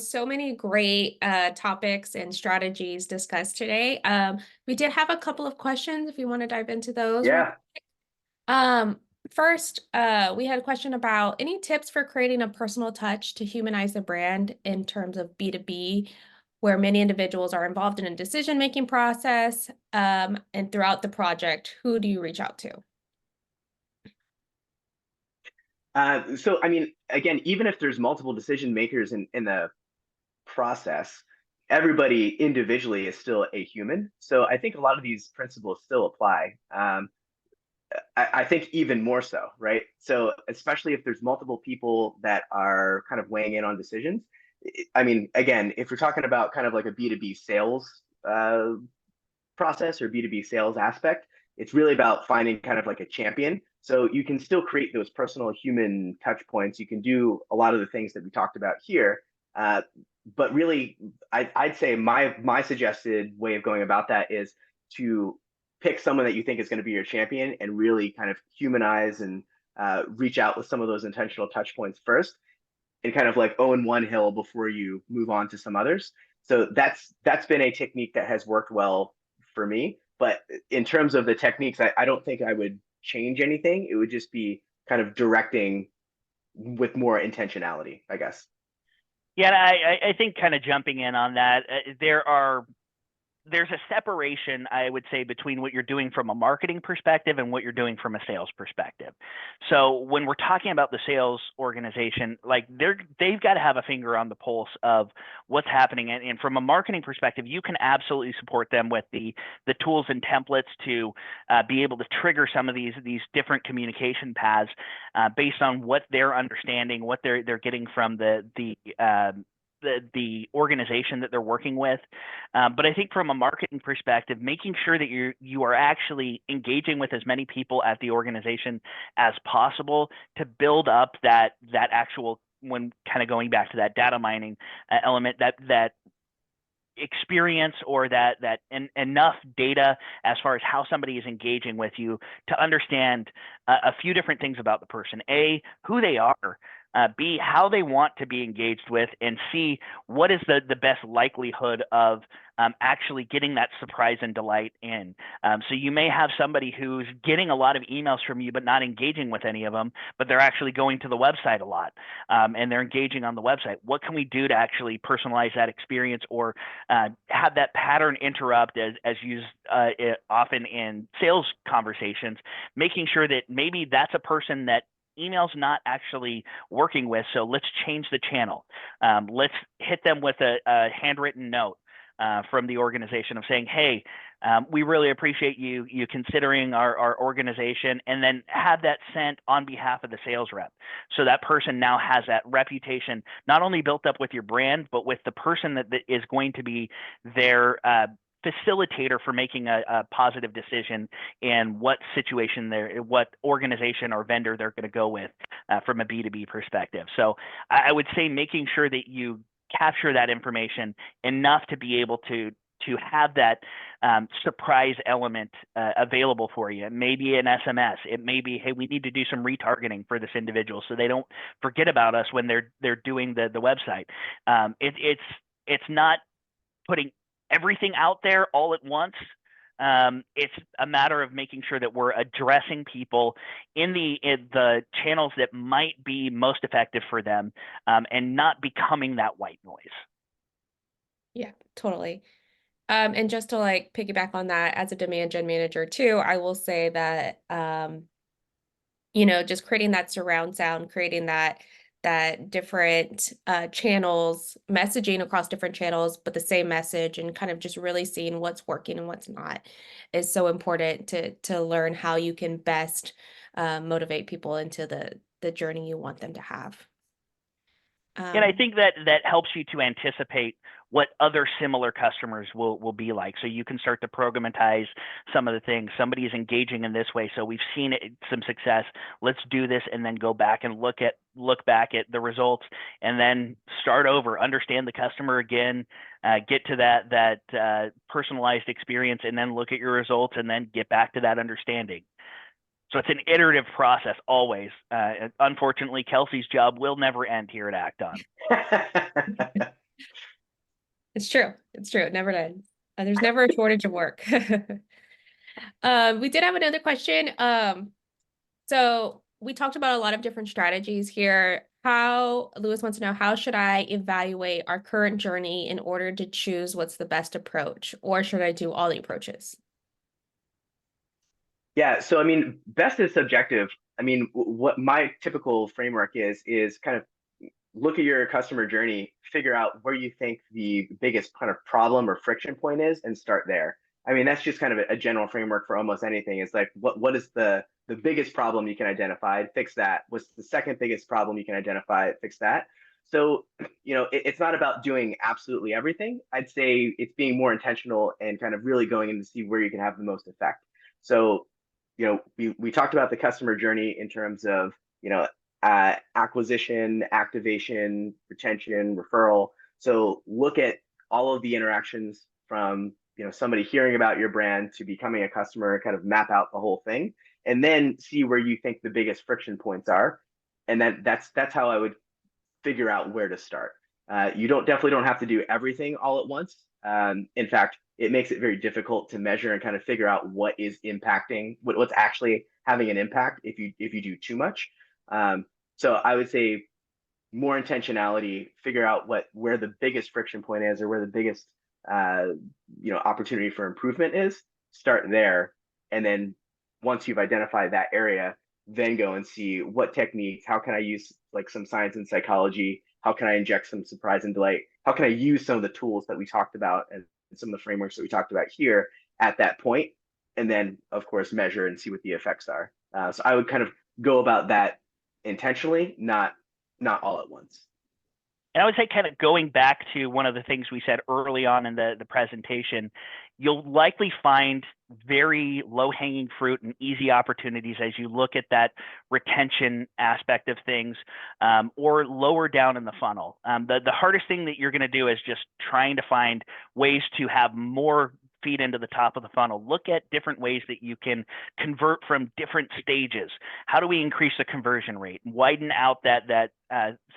So many great topics and strategies discussed today. We did have a couple of questions if you want to dive into those. Yeah. First, we had a question about any tips for creating a personal touch to humanize the brand in terms of B2B, where many individuals are involved in a decision-making process, and throughout the project, who do you reach out to? So, I mean, again, even if there's multiple decision makers in the process, everybody individually is still a human. So I think a lot of these principles still apply. I think even more so, right? So especially if there's multiple people that are kind of weighing in on decisions. I mean, again, if we're talking about kind of like a B2B sales process or B2B sales aspect, it's really about finding kind of like a champion. So you can still create those personal human touch points. You can do a lot of the things that we talked about here. But really, I'd say my suggested way of going about that is to pick someone that you think is going to be your champion and really kind of humanize and reach out with some of those intentional touch points first, and kind of like own one hill before you move on to some others. So that's been a technique that has worked well for me. But in terms of the techniques, I don't think I would change anything. It would just be kind of directing with more intentionality, I guess. Yeah, I think kind of jumping in on that, there's a separation, I would say, between what you're doing from a marketing perspective and what you're doing from a sales perspective. So when we're talking about the sales organization, like they've got to have a finger on the pulse of what's happening. And from a marketing perspective, you can absolutely support them with the tools and templates to be able to trigger some of these different communication paths based on what they're understanding, what they're getting from the organization that they're working with. But I think from a marketing perspective, making sure that you are actually engaging with as many people at the organization as possible to build up that actual, when kind of going back to that data mining element, that experience or that enough data as far as how somebody is engaging with you to understand a few different things about the person. A, who they are. B, how they want to be engaged with, and C, what is the best likelihood of actually getting that surprise and delight in. So you may have somebody who's getting a lot of emails from you but not engaging with any of them, but they're actually going to the website a lot and they're engaging on the website. What can we do to actually personalize that experience or have that pattern interrupt as used often in sales conversations, making sure that maybe that's a person that email's not actually working with, so let's change the channel. Let's hit them with a handwritten note from the organization of saying, hey, we really appreciate you considering our organization, and then have that sent on behalf of the sales rep. So that person now has that reputation not only built up with your brand, but with the person that is going to be their facilitator for making a positive decision in what situation what organization or vendor they're going to go with from a B2B perspective. So I would say making sure that you capture that information enough to be able to have that surprise element available for you. It may be an SMS. It may be, hey, we need to do some retargeting for this individual so they don't forget about us when they're doing the website. It's not putting everything out there all at once. It's a matter of making sure that we're addressing people in the channels that might be most effective for them, and not becoming that white noise. Yeah, totally. And just to like piggyback on that, as a demand gen manager too, I will say that just creating that surround sound, creating that different channels, messaging across different channels, but the same message, and kind of just really seeing what's working and what's not is so important to learn how you can best motivate people into the journey you want them to have. And I think that helps you to anticipate what other similar customers will be like. So you can start to programatize some of the things. Somebody is engaging in this way, so we've seen some success. Let's do this, and then go back and look back at the results, and then start over, understand the customer again, get to that personalized experience, and then look at your results, and then get back to that understanding. So it's an iterative process always. Unfortunately, Kelsey's job will never end here at Act-On. It's true. It's true. It never ends. There's never a shortage of work. We did have another question. So we talked about a lot of different strategies here. Lewis wants to know, how should I evaluate our current journey in order to choose what's the best approach, or should I do all the approaches? Yeah, so I mean, best is subjective. I mean, what my typical framework is kind of look at your customer journey, figure out where you think the biggest kind of problem or friction point is, and start there. I mean, that's just kind of a general framework for almost anything. It's like, what is the biggest problem you can identify, fix that. What's the second biggest problem you can identify, fix that. So, it's not about doing absolutely everything. I'd say it's being more intentional and kind of really going in to see where you can have the most effect. So, we talked about the customer journey in terms of, acquisition, activation, retention, referral. So look at all of the interactions from, somebody hearing about your brand to becoming a customer, kind of map out the whole thing, and then see where you think the biggest friction points are. And then that's how I would figure out where to start. You definitely don't have to do everything all at once. In fact, it makes it very difficult to measure and kind of figure out what is impacting, what's actually having an impact if you do too much. So I would say more intentionality, figure out where the biggest friction point is, or where the biggest opportunity for improvement is. Start there, and then once you've identified that area, then go and see what techniques, how can I use like some science and psychology, how can I inject some surprise and delight, how can I use some of the tools that we talked about and some of the frameworks that we talked about here at that point, and then of course measure and see what the effects are. So I would kind of go about that intentionally, not all at once. And I would say, kind of going back to one of the things we said early on in the presentation, you'll likely find very low-hanging fruit and easy opportunities as you look at that retention aspect of things, or lower down in the funnel. The hardest thing that you're going to do is just trying to find ways to have more feed into the top of the funnel. Look at different ways that you can convert from different stages. How do we increase the conversion rate, widen out that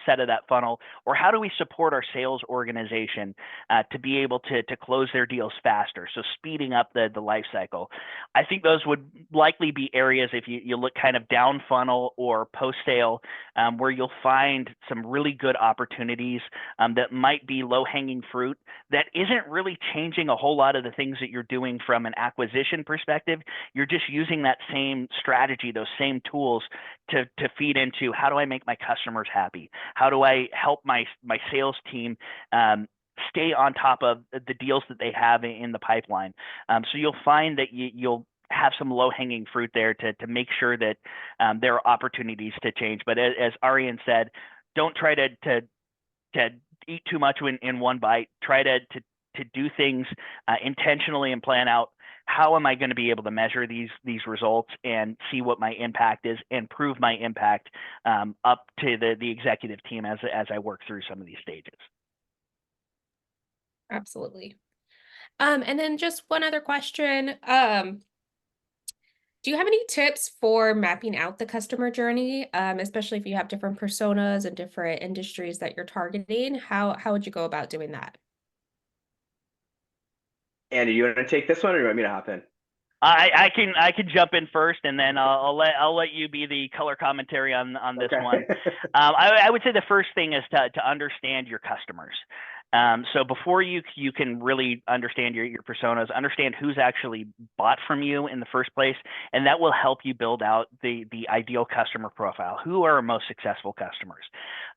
set of that funnel, or how do we support our sales organization to be able to close their deals faster? So speeding up the life cycle. I think those would likely be areas, if you look kind of down funnel or post sale, where you'll find some really good opportunities that might be low hanging fruit that isn't really changing a whole lot of the things that you're doing from an acquisition perspective. You're just using that same strategy, those same tools to feed into, how do I make my customers happy? How do I help my sales team stay on top of the deals that they have in the pipeline? So you'll find that you'll have some low-hanging fruit there to make sure that there are opportunities to change. But as Arian said, don't try to eat too much in one bite. Try to do things intentionally and plan out, how am I going to be able to measure these results and see what my impact is, and prove my impact up to the executive team as I work through some of these stages. Absolutely. And then just one other question. Do you have any tips for mapping out the customer journey, especially if you have different personas and different industries that you're targeting? How would you go about doing that? Andy, you want to take this one, or you want me to hop in? I can jump in first, and then I'll let you be the color commentary on this one. I would say the first thing is to understand your customers. So before you can really understand your personas, understand who's actually bought from you in the first place, and that will help you build out the ideal customer profile. Who are our most successful customers?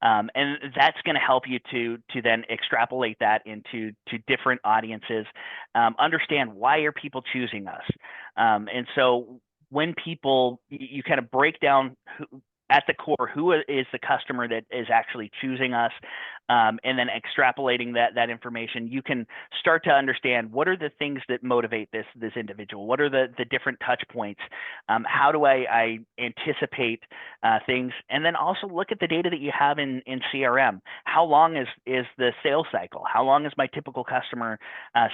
And that's going to help you to then extrapolate that into different audiences. Understand, why are people choosing us? And so when people, you kind of break down at the core, who is the customer that is actually choosing us, and then extrapolating that information, you can start to understand what are the things that motivate this individual. What are the different touch points? How do I anticipate things? And then also look at the data that you have in CRM. How long is the sales cycle? How long is my typical customer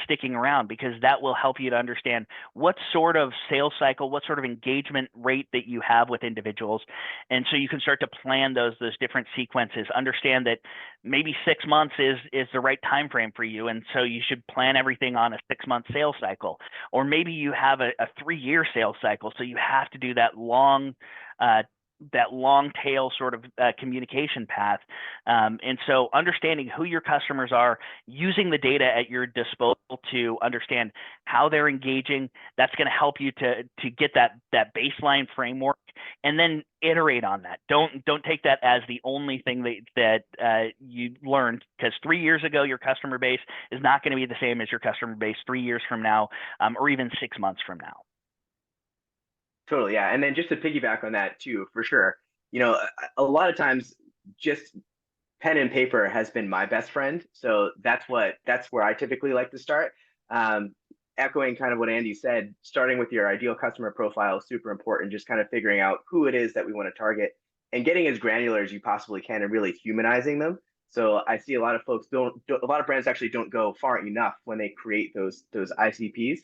sticking around? Because that will help you to understand what sort of sales cycle, what sort of engagement rate that you have with individuals. And so you can start to plan those different sequences. Understand that maybe 6 months is the right time frame for you, and so you should plan everything on a 6-month sales cycle. Or maybe you have a 3-year sales cycle, so you have to do that long tail sort of communication path. And so understanding who your customers are, using the data at your disposal to understand how they're engaging, that's going to help you to get that baseline framework, and then iterate on that. Don't take that as the only thing that you learned, because 3 years ago your customer base is not going to be the same as your customer base 3 years from now, or even 6 months from now. Totally, yeah. And then just to piggyback on that too, for sure, a lot of times just pen and paper has been my best friend. So that's where I typically like to start. Echoing kind of what Andy said, starting with your ideal customer profile is super important. Just kind of figuring out who it is that we want to target and getting as granular as you possibly can and really humanizing them. So I see a lot of folks a lot of brands actually don't go far enough when they create those ICPs,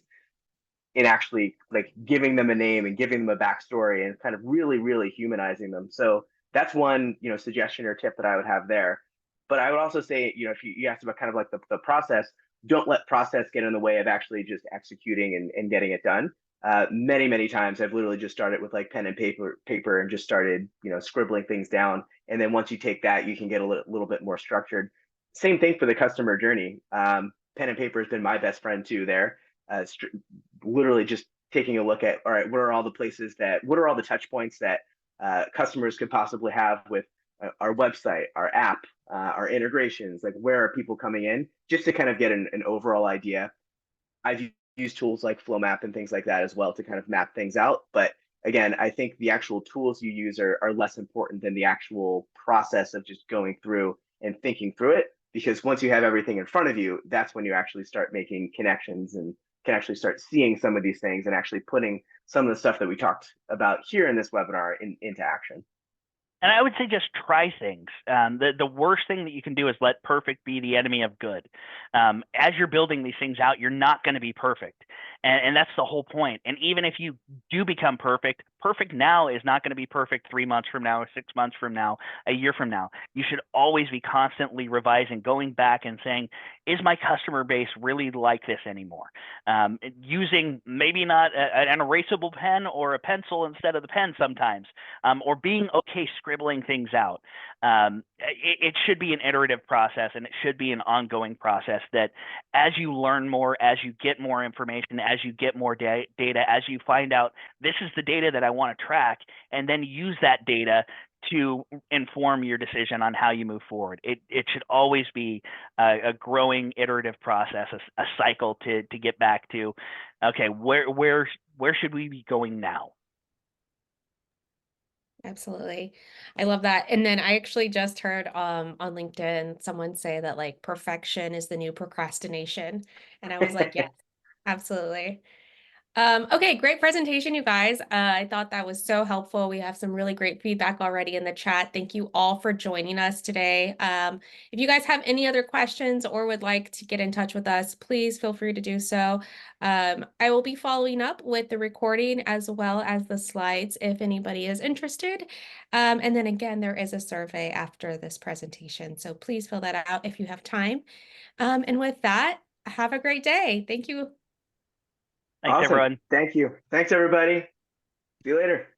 in actually like giving them a name and giving them a backstory and kind of really, really humanizing them. So that's one, suggestion or tip that I would have there. But I would also say, if you asked about kind of like the process, don't let process get in the way of actually just executing and getting it done. Many, many times I've literally just started with like pen and paper and just started, scribbling things down. And then once you take that, you can get a little bit more structured. Same thing for the customer journey. Pen and paper has been my best friend too there. Literally just taking a look at, all right, what are all the touch points that customers could possibly have with our website, our app, our integrations, like where are people coming in, just to kind of get an overall idea. I've used tools like FlowMap and things like that as well to kind of map things out. But again, I think the actual tools you use are less important than the actual process of just going through and thinking through it. Because once you have everything in front of you, that's when you actually start making connections and can actually start seeing some of these things and actually putting some of the stuff that we talked about here in this webinar into action. And I would say just try things. The worst thing that you can do is let perfect be the enemy of good. As you're building these things out, you're not going to be perfect. And that's the whole point. And even if you do become perfect now is not going to be perfect 3 months from now, or 6 months from now, a year from now. You should always be constantly revising, going back and saying, is my customer base really like this anymore? Using maybe not an erasable pen or a pencil instead of the pen sometimes, or being okay scribbling things out. It should be an iterative process, and it should be an ongoing process that as you learn more, as you get more information, as you get more data, as you find out this is the data that I want to track, and then use that data to inform your decision on how you move forward. It should always be a growing iterative process, a cycle to get back to, okay, where should we be going now? Absolutely. I love that. And then I actually just heard on LinkedIn someone say that like perfection is the new procrastination. And I was like, yes, absolutely. Okay, great presentation, you guys. I thought that was so helpful. We have some really great feedback already in the chat. Thank you all for joining us today. If you guys have any other questions or would like to get in touch with us, please feel free to do so. I will be following up with the recording as well as the slides if anybody is interested. And then again, there is a survey after this presentation, so please fill that out if you have time. And with that, have a great day. Thank you. Thanks, Awesome. everyone. Thank you. Thanks, everybody. See you later.